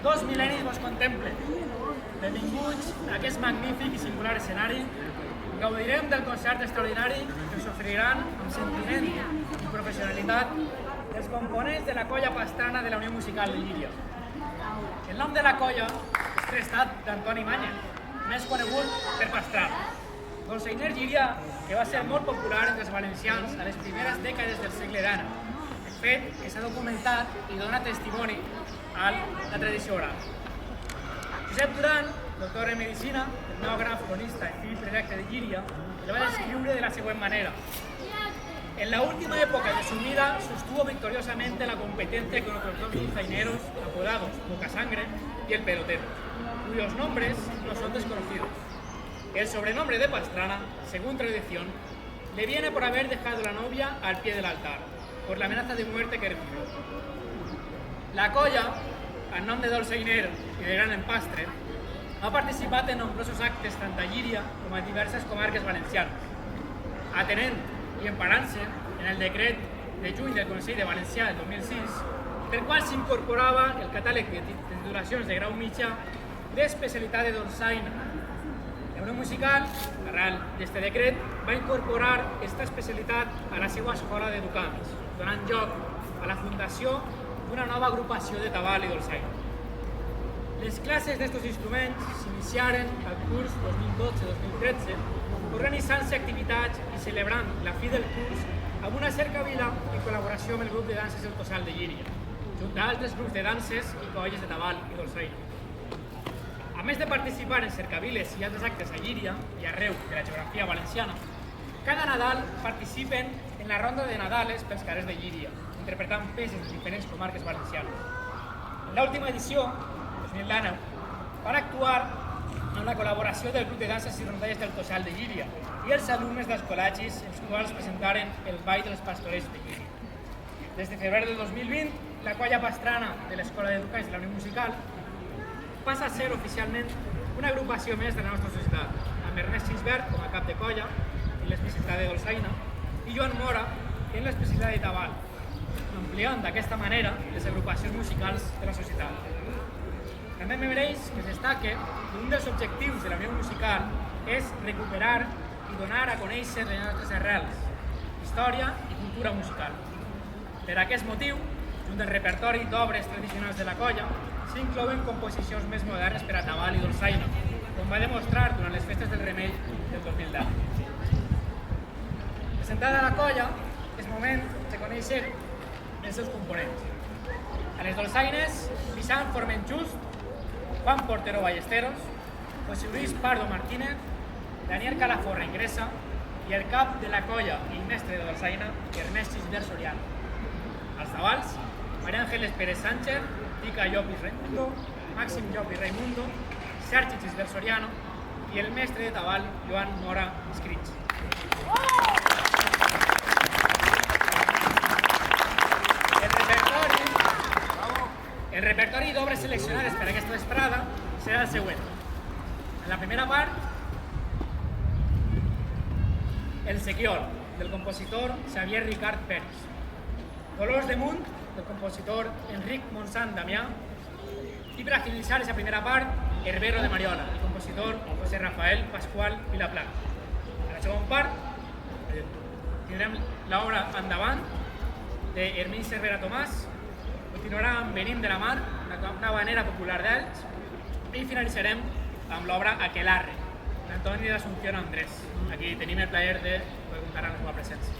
Dos mil·lennis vos contemplen. Benvinguts a aquest magnífic i singular escenari. Gaudirem del concert extraordinari que us oferiran amb sentiment i professionalitat els components de la colla pastrana de la Unió Musical de Llíria. El nom de la colla és prestat d'Antoni Manya, més conegut per Pastrana. Dolçainer Llíria, que va ser molt popular entre els valencians a les primeres dècades del segle XIX, fet que s'ha documentat i dona testimoni a la tradició oral. Josep Duran, doctor en Medicina, etnògraf, cronista i fill predilecte de Llíria, el va descriure de la següent manera. En la última época de su vida sostuvo victoriosamente la competencia con otros dos dulzaineros apodados Bocasangre y el Pelotero, cuyos nombres no son desconocidos. El sobrenombre de Pastrana, según tradición, le viene por haber dejado la novia al pie del altar, por la amenaza de muerte que recibió. La colla, en nom de Dolçainer i de Gran Empastre, ha participat en nombrosos actes tant a Llíria com a diverses comarques valencianes, atenent i emparant-se en el decret de juny del Consell de Valencià del 2006, per qual s'incorporava el catàleg de titulacions de grau mitjà d'especialitat de dolçaina. La Unió Musical, arran d'aquest decret, va incorporar aquesta especialitat a la seva escola d'educants, donant lloc a la fundació d'una nova agrupació de tabal i dolçaina. Les classes d'estos instruments s'iniciaren al curs 2012-2013, organitzant-se activitats i celebrant la fi del curs amb una cercavila en col·laboració amb el grup de danses del Tossal de Llíria, junt a altres grups de danses i colles de tabal i dolçaina. A més de participar en cercaviles i altres actes a Llíria i arreu de la geografia valenciana, cada Nadal participen en la ronda de Nadales pels carrers de Llíria, interpretant peces de diferents comarques valencianes. En l'última edició, 2019, van actuar amb la col·laboració del grup de danses i rondalles del Tossal de Llíria i els alumnes dels col·legis, els quals presentaren el Ball dels Pastorets de Llíria. Des de febrer del 2020, la colla pastrana de l'Escola d'Educants de la Unió Musical passa a ser oficialment una agrupació més de la nostra societat, amb Ernest Gisbert com a cap de colla en l'especialitat de dolçaina i Joan Mora en l'especialitat de tabal, ampliant d'aquesta manera les agrupacions musicals de la societat. També mereix que es destaque que un dels objectius de la Unió Musical és recuperar i donar a conèixer les nostres arrels, història i cultura musical. Per aquest motiu, junt al repertori d'obres tradicionals de la colla, s'inclouen composicions més modernes per a tabal i dolçaina, com va demostrar durant les festes del Remei del 2010. Presentada la colla, és moment de conèixer els seus components. A les dolçaines, Vicent Formenjust, Juan Portero Ballesteros, José Luis Pardo Martínez, Daniel Calaforra Ingresa i el cap de la colla i mestre de dolçaina, Ernest Gisbert Soriano. Als tabals, María Ángeles Pérez Sánchez, Tica Llop i Raimundo, Màxim Llop i Raimundo, Sergi Gisbert Soriano i el mestre de tabal, Joan Mora Escrits. El repertori d'obres seleccionades per aquesta vesprada serà el següent. En la primera part, El Sequiol, del compositor Xavier Ricard Pérez. Dolors de Munt, del compositor Enric Montsant Damià. I per a finalitzar aquesta primera part, Herbero de Mariola, del compositor José Rafael Pascual Vilaplana. En la segona part, tindrem l'obra Endavant, d'Hermín Cervera Tomàs. Continuarà amb Venim de la Mar, una habanera popular d'Elx, i finalitzarem amb l'obra Aquelarre, d'Antoni de l'Asunción Andrés. Aquí tenim el plaer de poder comptar amb la seva presència.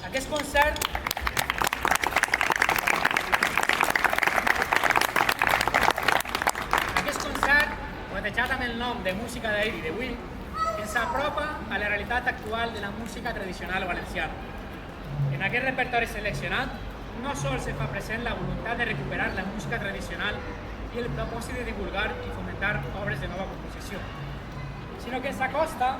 Aquest concert batejat amb el nom de Música d'ahir i d'avui, ens apropa a la realitat actual de la música tradicional valenciana. En aquest repertori seleccionat, no sols se fa present la voluntat de recuperar la música tradicional i el propòsit de divulgar i fomentar obres de nova composició, sinó que ens acosta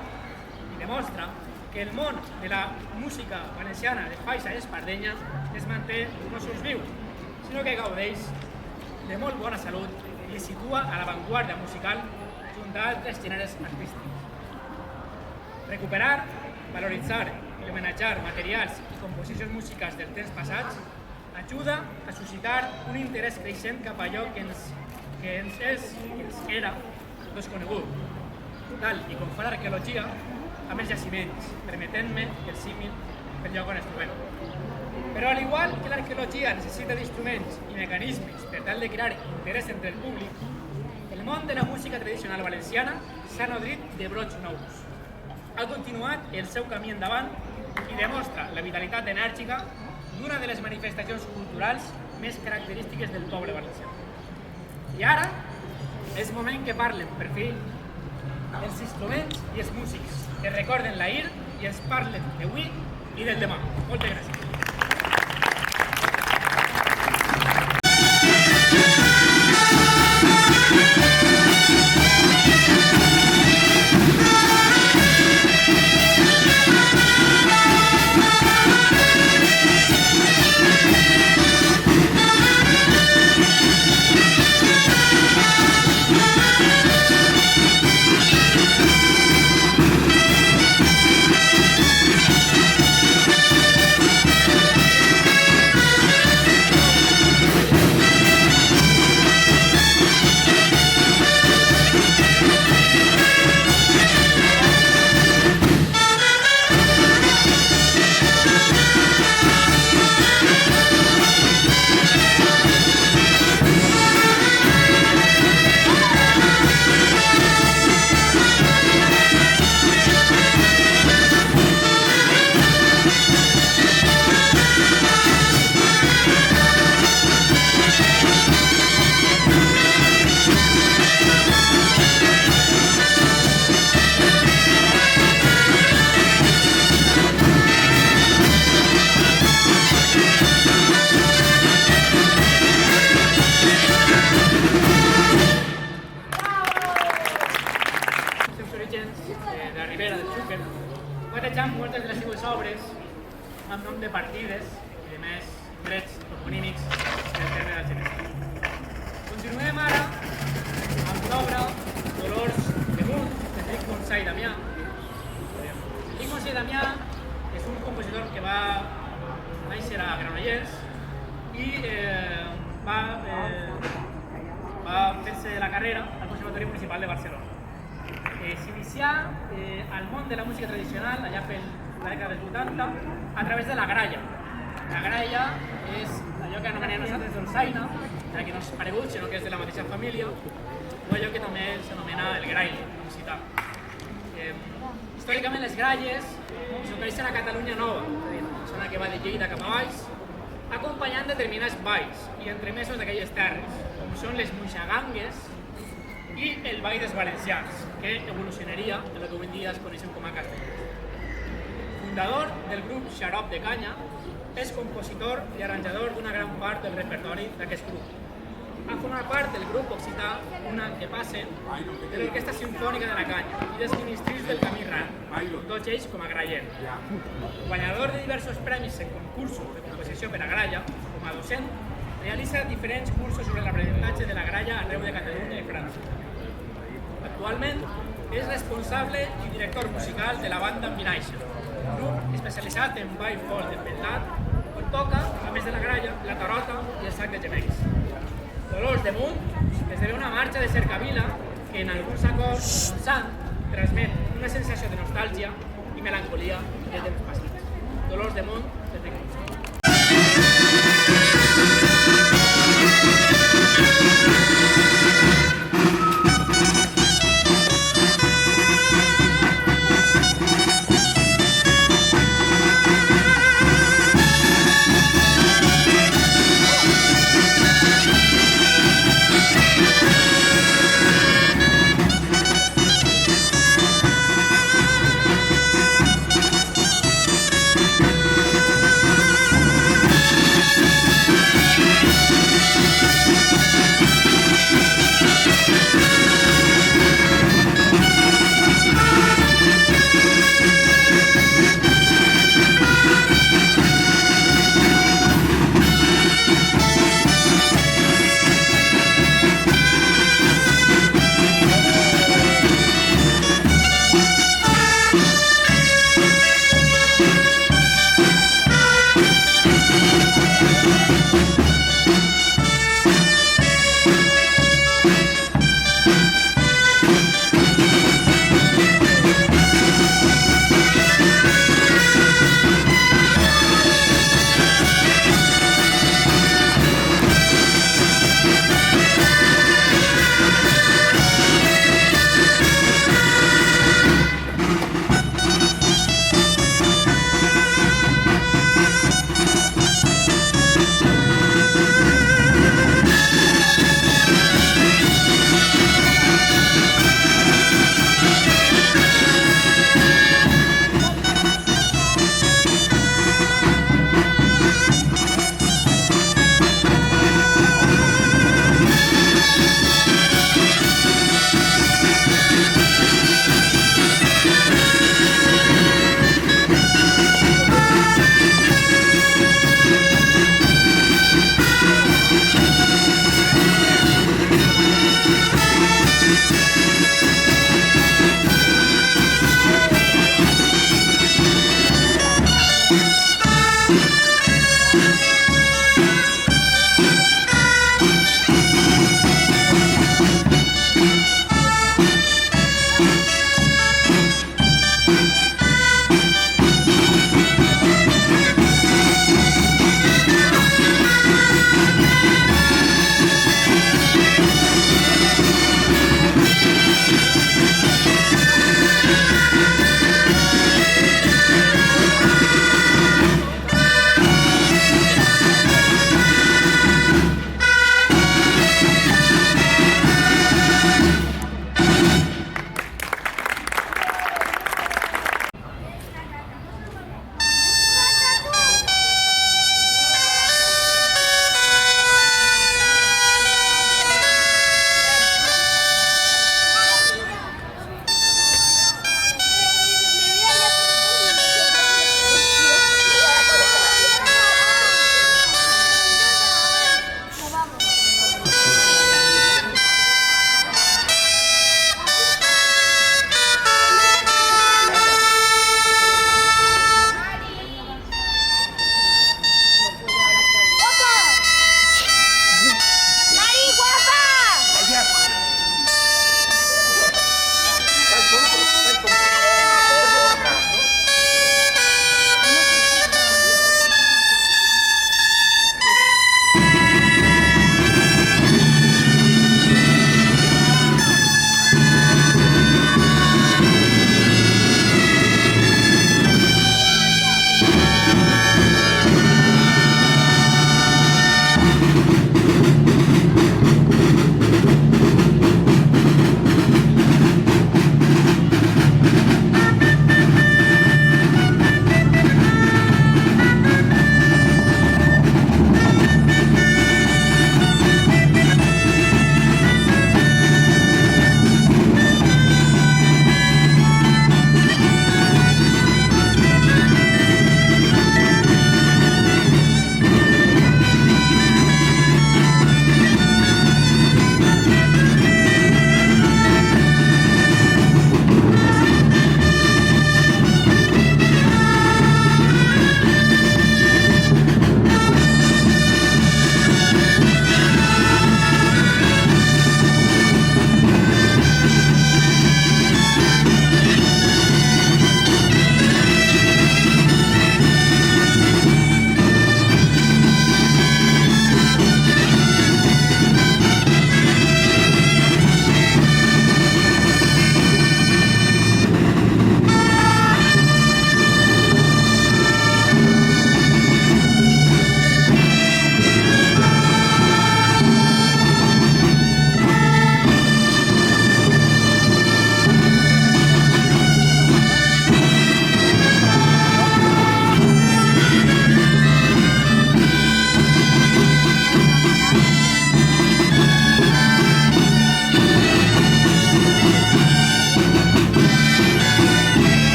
i demostra que el món de la música valenciana de Faixa i Espardenya es manté no sols viu, sinó que gaudeix de molt bona salut i es situa a l'avantguarda musical junt a altres gèneres artístics. Recuperar, valoritzar i homenatjar materials i composicions musicals del temps passats ajuda a suscitar un interès creixent cap a allò que ens era desconegut, tal i com fa l'arqueologia amb els jaciments, permetent-me el símil pel lloc on ens trobem. Però al igual que l'arqueologia necessita d'instruments i mecanismes per tal de crear interès entre el públic, el món de la música tradicional valenciana s'ha nodrit de brots nous. Ha continuat el seu camí endavant i demostra la vitalitat enèrgica d'una de les manifestacions culturals més característiques del poble valencià. I ara és moment que parlen, per fi, els instruments i els músics que recorden l'ahir i ens parlen d'avui i del demà. Moltes gràcies. Batejant moltes de les seues obres amb nom de partides i de més drets toponímics del terme del Genesi. Continuem ara amb l'obra Dolors de Munt de Enric Monsà i Damià. Enric Monsà i Damià és un compositor que va néixer a Granollers i va fer-se la carrera al Conservatori Municipal de Barcelona. S'inicià al món de la música tradicional allà per la dècada dels 80 a través de la gralla. La gralla és allò que anomenem nosaltres dolçaina, ja que no és paregut, sinó que és de la mateixa família, o allò que també s'anomena el graille, occità. Històricament les gralles s'ofereixen a Catalunya Nova, una zona que va de Lleida cap a baix, acompanyant determinats balls i entremesos d'aquelles terres, com són les moixagangues i el ball dels valencians, que evolucionaria en el que avui en dia es coneixen com a castellers. Fundador del grup Xarop de Canya, és compositor i arranjador d'una gran part del repertori d'aquest grup. Ha format part del grup occità Una que passe, de l'Orquestra Simfònica de la Canya i dels Ministris del Camí Ran, tots ells com a graller. Guanyador de diversos premis en concursos de composició per a gralla, com a docent, realitza diferents cursos sobre l'aprenentatge de la gralla arreu de Catalunya i França. Actualment és responsable i director musical de la banda Minaixa, grup especialitzat en ball folk d'empeltat, on toca, a més de la gralla, la tarota i el sac de gemecs. Dolors de Munt esdevé una marxa de cercavila que en alguns acords transmet una sensació de nostàlgia i melancolia de temps passats. Dolors de Munt, d'Enric Monsà.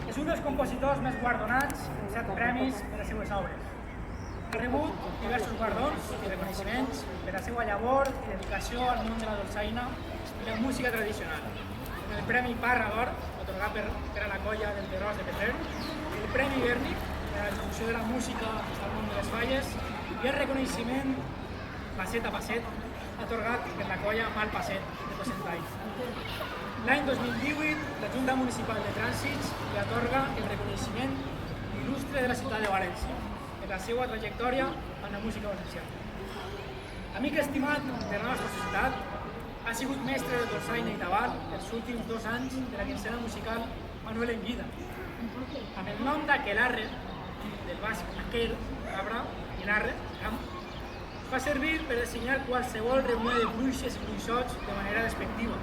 És un dels compositors més guardonats amb 7 premis per les seues obres. Ha rebut diversos guardons i reconeixements per la seva llavor i dedicació al món de la dolçaina i la música tradicional. El Premi Parra d'Or, atorgat per a la colla del Terrós de Petrer, el Premi Bernic, per a la difusió de la música al món de les falles, i el reconeixement Passet a Passet, atorgat per la colla Mal Passet de Cosentall. L'any 2018, la Junta Municipal de Trànsits li atorga el reconeixement il·lustre de la ciutat de València per la seva trajectòria en la música valenciana. Amic estimat de la nostra societat, ha sigut mestre de dolçaina i tabal els últims 2 anys de la quincena musical Manuel en Vida. Amb el nom d'Aquelarre, del basc aquel, cabra, i l'arre, camp, fa servir per designar qualsevol reunió de bruixes i bruixots de manera despectiva.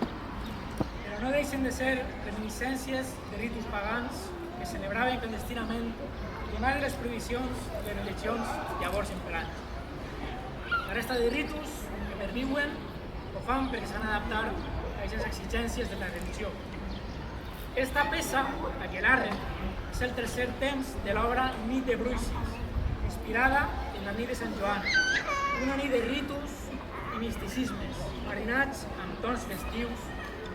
Però no deixen de ser reminiscències de ritus pagans que celebraven clandestinament donant les prohibicions de religions llavors imperants. La resta de ritus que perviuen ho fan perquè s'han d'adaptar a aquestes exigències de la religió. Esta peça, Aquelarre, és el tercer temps de l'obra Nit de Bruixes, inspirada en la nit de Sant Joan, una nit de ritus i misticismes, marinats amb tons festius,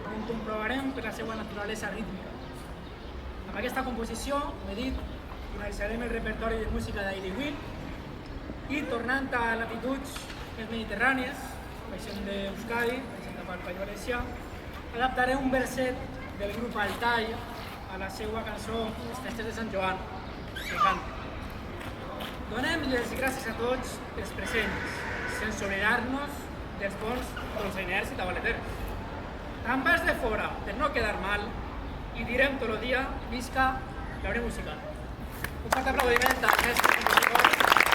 com comprovarem per la seva naturalesa rítmica. Amb aquesta composició, com he dit, finalitzarem el repertori de música d'Ailiwin i, tornant a latituds més mediterrànies, baixem d'Euskadi, baixem del País Valencià, adaptaré un verset del grup Altai a la seva cançó Les festes de Sant Joan, que canta. Donem les gràcies a tots els presents, sense oblidar-nos dels bons dolçainers i tabaleters. Amb vas de fora, per no quedar mal, i direm tot el dia, visca l'obra musical. Un fort aplaudiment als mestres compositors.